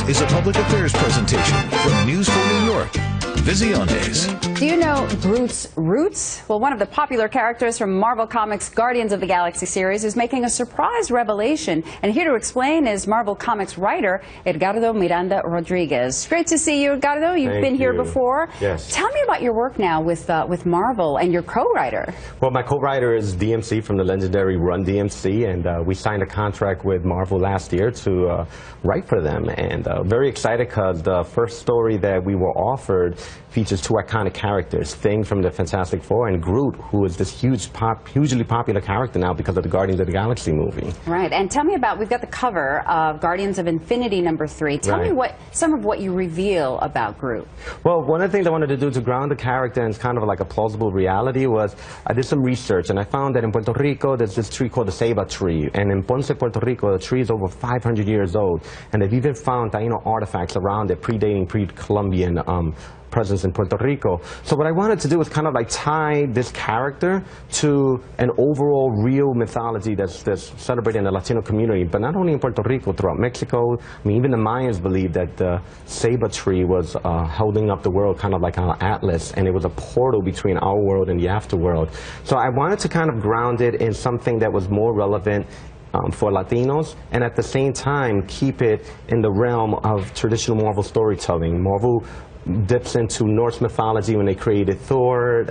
is a public affairs presentation from News 4 New York. Visiones. Do you know Groot's roots? Well, one of the popular characters from Marvel Comics' Guardians of the Galaxy series is making a surprise revelation. And here to explain is Marvel Comics writer Edgardo Miranda-Rodriguez. Great to see you, Edgardo. You've been here before. Yes. Tell me about your work now with Marvel and your co-writer. Well, my co-writer is DMC from the legendary Run DMC, and we signed a contract with Marvel last year to write for them. And very excited because the first story that we were offered features two iconic characters, Thing from the Fantastic Four and Groot, who is this hugely popular character now because of the Guardians of the Galaxy movie. Right, and tell me about, we've got the cover of Guardians of Infinity #3. Tell me some of what you reveal about Groot. Well, one of the things I wanted to do to ground the character in kind of like a plausible reality was I did some research, and I found that in Puerto Rico there's this tree called the ceiba tree, and in Ponce, Puerto Rico, the tree is over 500 years old, and they've even found Taino artifacts around it predating pre-Columbian presence in Puerto Rico. So what I wanted to do was kind of like tie this character to an overall real mythology that's celebrated in the Latino community, but not only in Puerto Rico, throughout Mexico. I mean, even the Mayans believed that the ceiba tree was holding up the world kind of like an atlas, and it was a portal between our world and the afterworld. So I wanted to kind of ground it in something that was more relevant for Latinos, and at the same time keep it in the realm of traditional Marvel storytelling. Marvel dips into Norse mythology when they created Thor.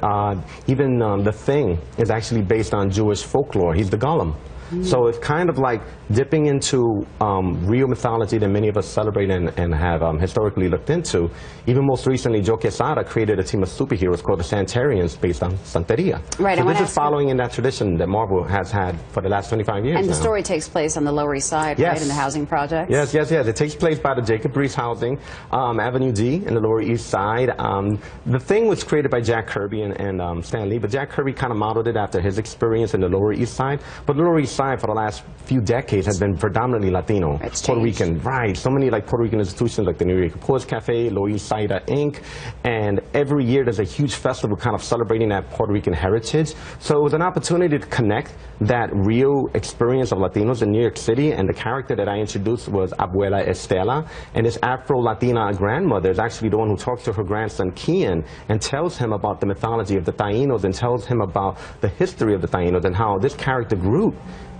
Even the Thing is actually based on Jewish folklore. He's the Golem. So it's kind of like dipping into real mythology that many of us celebrate and have historically looked into. Even most recently, Joe Quesada created a team of superheroes called the Santarians based on Santeria. Right, so this is following in that tradition that Marvel has had for the last 25 years And the now. story takes place on the Lower East Side, right, in the housing projects? Yes. It takes place by the Jacob Riis housing, Avenue D in the Lower East Side. The Thing was created by Jack Kirby and Stan Lee, but Jack Kirby kind of modeled it after his experience in the Lower East Side. But the Lower East Side for the last few decades has been predominantly Latino, Puerto Rican, right? So many like Puerto Rican institutions like the New York Poets Cafe, Lower East Side Inc., and every year there's a huge festival kind of celebrating that Puerto Rican heritage. So it was an opportunity to connect that real experience of Latinos in New York City, and the character that I introduced was Abuela Estela, and this Afro-Latina grandmother is actually the one who talks to her grandson Kian and tells him about the mythology of the Taínos and tells him about the history of the Taínos and how this character Groot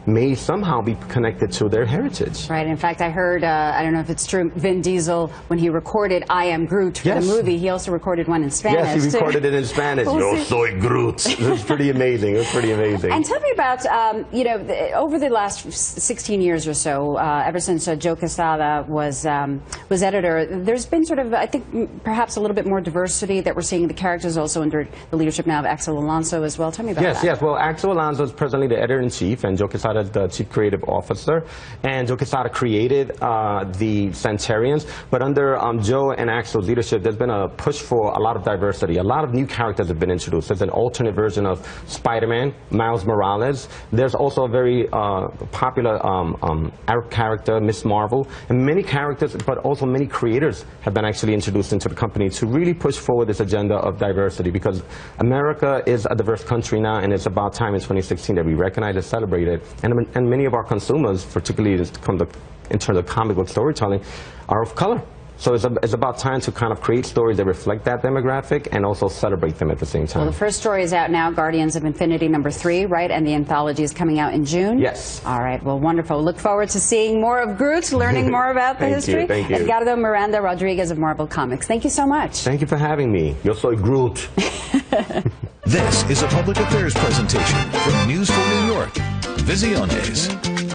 may somehow be connected to their heritage. Right. In fact, I heard, I don't know if it's true, Vin Diesel, when he recorded I Am Groot for the movie, he also recorded one in Spanish. Yes, he recorded it in Spanish. Yo soy Groot. It was pretty amazing. It was pretty amazing. And tell me about, you know, over the last 16 years or so, ever since Joe Quesada was editor, there's been sort of, I think, perhaps a little bit more diversity that we're seeing the characters also under the leadership now of Axel Alonso as well. Tell me about that. Yes. Well, Axel Alonso is presently the editor-in-chief, and Joe Quesada is the chief creative officer, and Joe Quesada created the Santarians, but under Joe and Axel's leadership there's been a push for a lot of diversity. A lot of new characters have been introduced. There's an alternate version of Spider-Man, Miles Morales. There's also a very popular Arab character, Miss Marvel, and many characters, but also many creators have been actually introduced into the company to really push forward this agenda of diversity, because America is a diverse country now, and it's about time in 2016 that we recognize and celebrate it. And many of our consumers, particularly in terms of comic book storytelling, are of color. So it's about time to kind of create stories that reflect that demographic and also celebrate them at the same time. Well, the first story is out now, Guardians of Infinity #3, right? And the anthology is coming out in June? Yes. All right. Well, wonderful. Look forward to seeing more of Groot, learning more about the history. Thank you. Edgardo Miranda-Rodriguez of Marvel Comics. Thank you so much. Thank you for having me. Yo soy Groot. This is a public affairs presentation from News 4 New York. Visiones.